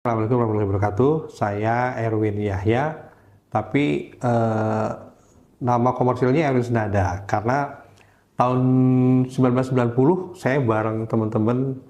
Assalamualaikum warahmatullahi wabarakatuh. Saya Erwin Yahya, tapi nama komersilnya Erwin Senada karena tahun 1990 saya bareng teman-teman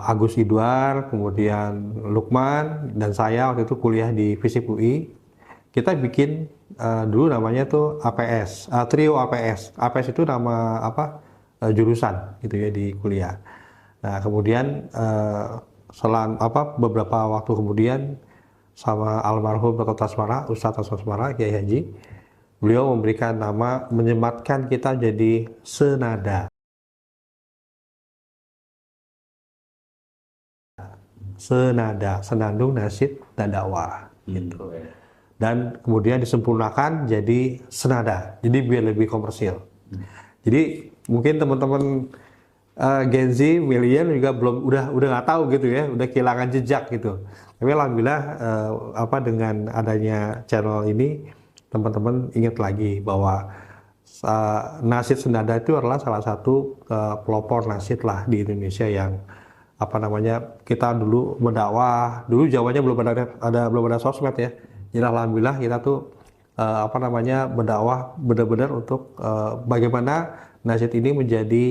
Agus Idwar, kemudian Lukman, dan saya waktu itu kuliah di FISIP UI. Kita bikin dulu namanya tuh APS, Trio APS. APS itu nama jurusan gitu ya di kuliah. Nah, kemudian beberapa waktu kemudian sama almarhum Dr. Tasmara, Ustadz Tasmara, Kiai Haji, beliau memberikan nama, menyematkan kita jadi senada. Senada, senandung, nasyid, dan dakwah gitu. Dan kemudian disempurnakan jadi senada, jadi biar lebih komersil. Jadi mungkin teman-teman Gen Z, milenial juga udah nggak tahu gitu ya, udah kehilangan jejak gitu. Tapi alhamdulillah dengan adanya channel ini, teman-teman ingat lagi bahwa nasyid senada itu adalah salah satu pelopor nasyid lah di Indonesia yang kita dulu mendakwah, dulu Jawanya belum ada sosmed ya. Jadi alhamdulillah kita tuh mendakwah benar-benar untuk bagaimana nasyid ini menjadi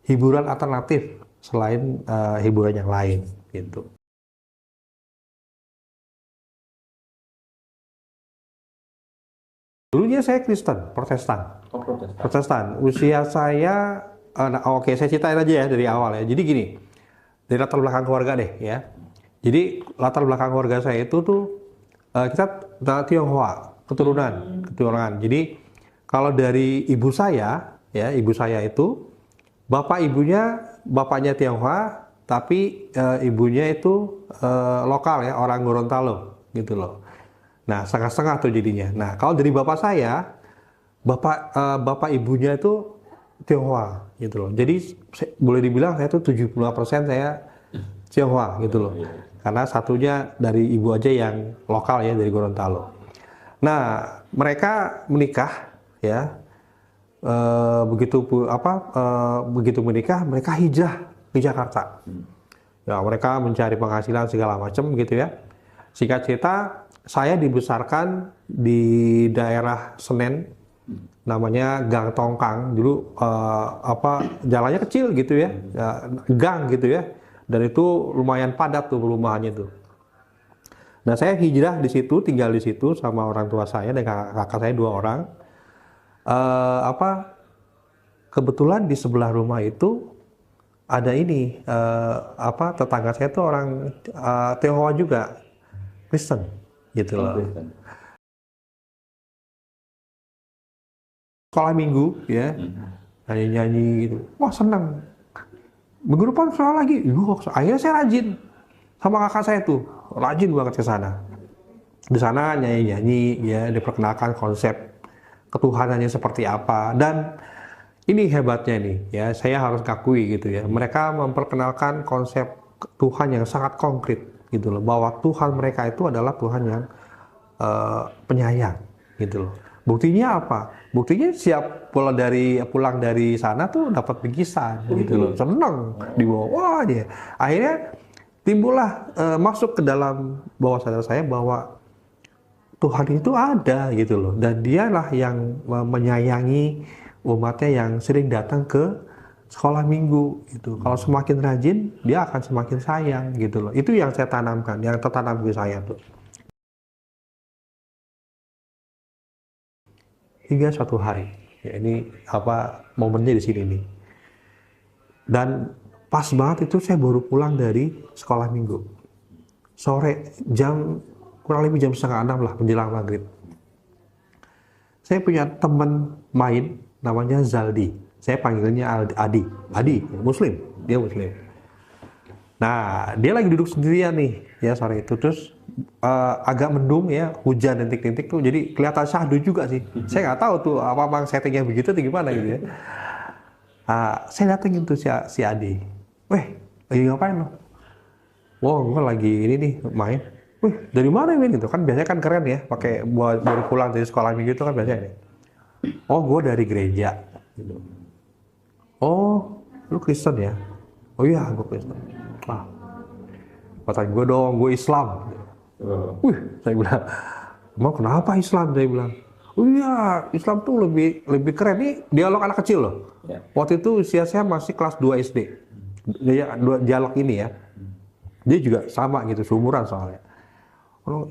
hiburan alternatif selain hiburan yang lain gitu. Dulunya saya Kristen, Protestan. Oh, Protestan. Protestan. Usia saya saya ceritain aja ya dari awal ya. Jadi gini, dari latar belakang keluarga deh ya. Jadi latar belakang keluarga saya itu tuh kita Tionghoa, keturunan. Jadi kalau dari ibu saya itu bapaknya Tionghoa, tapi ibunya itu lokal ya, orang Gorontalo gitu loh. Nah, setengah-setengah tuh jadinya. Nah, kalau dari bapak saya, bapak ibunya itu Tionghoa gitu loh. Jadi boleh dibilang saya tuh 70% saya Tionghoa gitu loh. Karena satunya dari ibu aja yang lokal ya, dari Gorontalo. Nah, mereka menikah ya. Begitu menikah, mereka hijrah ke Jakarta. Ya, mereka mencari penghasilan segala macam gitu ya. Singkat cerita, saya dibesarkan di daerah Senen, namanya Gang Tongkang. Dulu jalannya kecil gitu ya, gang gitu ya. Dan itu lumayan padat tuh perumahannya tuh. Nah, saya hijrah di situ, tinggal di situ sama orang tua saya dan kakak saya 2 orang. Kebetulan di sebelah rumah itu ada ini tetangga saya tuh orang Tionghoa juga, Kristen gitu loh. Sekolah minggu ya, nyanyi gitu, wah senang. Minggu depan sekolah lagi, akhirnya saya rajin sama kakak saya tuh, rajin banget ke sana. Di sana nyanyi ya, diperkenalkan konsep ketuhanannya seperti apa. Dan ini hebatnya nih ya, saya harus akui gitu ya, mereka memperkenalkan konsep Tuhan yang sangat konkret gitu loh, bahwa Tuhan mereka itu adalah Tuhan yang penyayang gitu loh. Buktinya apa? Buktinya siap pulang dari sana tuh dapat bingkisan gitu loh, seneng dibawa, wah dia. Akhirnya timbullah masuk ke dalam bawah sadar saya bahwa Tuhan itu ada gitu loh, dan dialah yang menyayangi umatnya yang sering datang ke sekolah minggu gitu. Kalau semakin rajin, dia akan semakin sayang gitu loh. Itu yang saya tanamkan, yang tertanam di saya tuh. Hingga suatu hari, ya ini momennya di sini nih. Dan pas banget itu saya baru pulang dari sekolah minggu. Sore kurang lebih jam 5:30 lah, menjelang maghrib. Saya punya teman main namanya Zaldi. Saya panggilnya Adi, Muslim, dia Muslim. Nah, dia lagi duduk sendirian nih, ya sore itu. Terus agak mendung ya, hujan rintik-rintik tuh. Jadi kelihatan syahdu juga sih. Saya nggak tahu tuh apa bang settingnya begitu atau gimana gitu ya. Saya datengin tuh si Adi. Weh, lagi ngapain lo? Wow, gue lagi ini nih main. Wih, dari mana ini gitu kan? Biasanya kan keren ya, pakai buat baru pulang dari sekolah minggu itu kan biasanya. Oh, gue dari gereja. Gitu. Oh, lu Kristen ya? Oh iya, gue Kristen. Kata gue dong, gue Islam. Wih, saya bilang, emang kenapa Islam? Saya bilang, oh iya, Islam tuh lebih keren nih. Dialog anak kecil loh. Waktu itu usia saya masih kelas 2 SD. Dialog ini ya. Dia juga sama gitu, seumuran soalnya. Kalau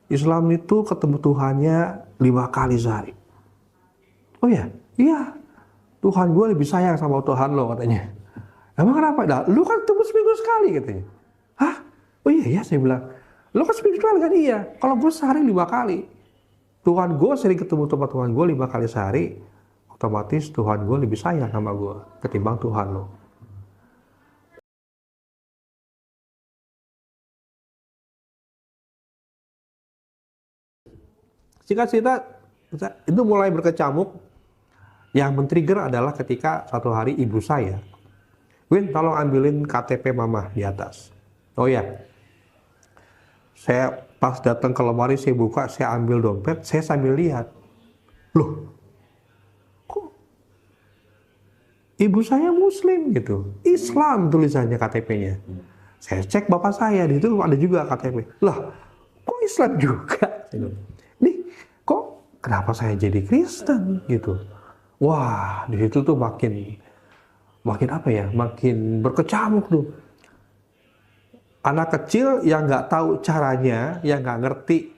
Islam itu ketemu Tuhannya 5 kali sehari. Oh ya, iya. Tuhan gue lebih sayang sama Tuhan lo katanya. Emang kenapa? Nah, lu kan ketemu seminggu sekali katanya. Hah? Oh iya, saya bilang. Lu kan seminggu sekali kan? Iya. Kalau gue sehari 5 kali. Tuhan gue sering ketemu sama Tuhan gue 5 kali sehari. Otomatis Tuhan gue lebih sayang sama gue ketimbang Tuhan lo. Singkat cerita, itu mulai berkecamuk. Yang men-trigger adalah ketika satu hari ibu saya, Win, tolong ambilin KTP mama di atas. Oh ya, saya pas datang ke lemari, saya buka, saya ambil dompet, saya sambil lihat. Loh, kok ibu saya Muslim gitu? Islam tulisannya KTP-nya. Saya cek bapak saya, di situ ada juga KTP. Lah, kok Islam juga? Nih, kok kenapa saya jadi Kristen gitu? Wah, di situ tuh makin apa ya? Makin berkecamuk tuh. Anak kecil yang nggak tahu caranya, yang nggak ngerti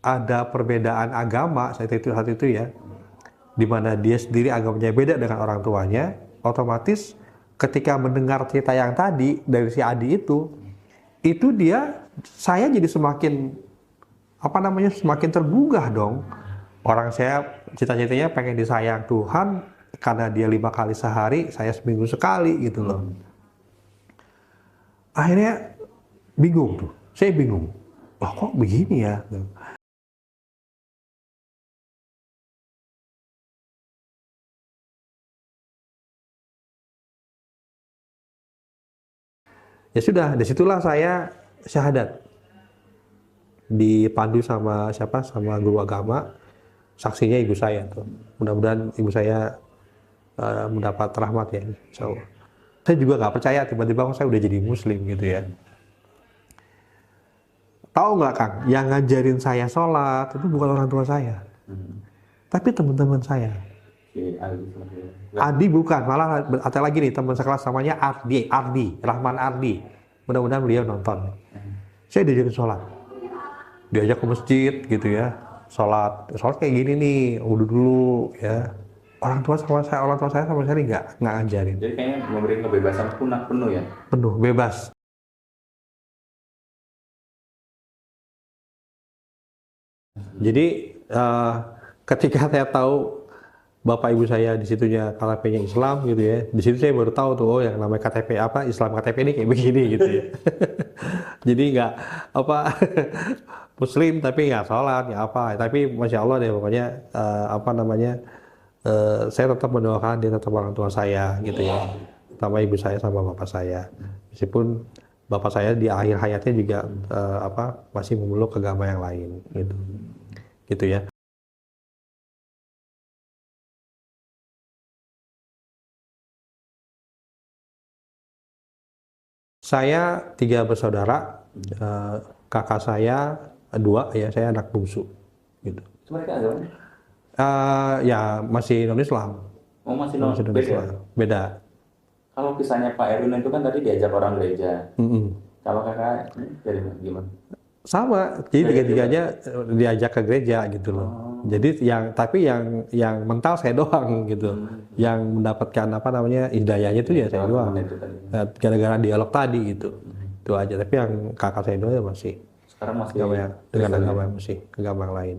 ada perbedaan agama saat itu ya, di mana dia sendiri agamanya beda dengan orang tuanya, otomatis ketika mendengar cerita yang tadi dari si Adi itu saya jadi semakin semakin tergugah dong. Orang saya cita-citanya pengen disayang Tuhan karena dia 5 kali sehari, saya seminggu sekali gitu loh. Akhirnya bingung tuh, saya bingung. Wah kok begini ya? Ya sudah, disitulah saya syahadat. Dipandu sama guru agama, saksinya ibu saya tuh. Mudah-mudahan ibu saya mendapat rahmat ya. So, saya juga nggak percaya tiba-tiba saya udah jadi Muslim gitu ya. Tahu nggak Kang, yang ngajarin saya sholat itu bukan orang tua saya, tapi teman-teman saya. Adi bukan, malah ada lagi nih teman sekelas namanya Rahman Ardi. Mudah-mudahan beliau nonton. Saya diajarin sholat, diajak ke masjid gitu ya, sholat kayak gini nih, wudhu dulu ya. Orang tua saya sama sekali nggak ngajarin. Jadi kayaknya memberi kebebasan penuh ya? Penuh, bebas. Jadi ketika saya tahu bapak ibu saya di situnya KTP-nya Islam gitu ya, di situ saya baru tahu tuh oh yang namanya KTP Islam KTP ini kayak begini gitu ya. Jadi nggak Muslim tapi nggak sholat nggak apa, tapi masya Allah deh pokoknya saya tetap mendoakan dia tetap orang tua saya gitu ya, sama ibu saya sama bapak saya, meskipun bapak saya di akhir hayatnya juga masih memeluk agama yang lain gitu ya. Saya 3 bersaudara, kakak saya 2 ya, saya anak bungsu gitu. Mereka agamanya? Ya masih non-Islam. Oh masih non-Islam. Beda. Kalau kisahnya Pak Erwin itu kan tadi diajak orang gereja. Kalau kakak dari gimana? Sama, jadi tiga-tiganya diajak ke gereja gitu loh. Jadi yang mental saya doang gitu. Yang mendapatkan hidayahnya itu ya saya doang. Gara-gara dialog tadi gitu. Itu aja. Tapi yang kakak saya doang masih sekarang masih dengan agama yang lain.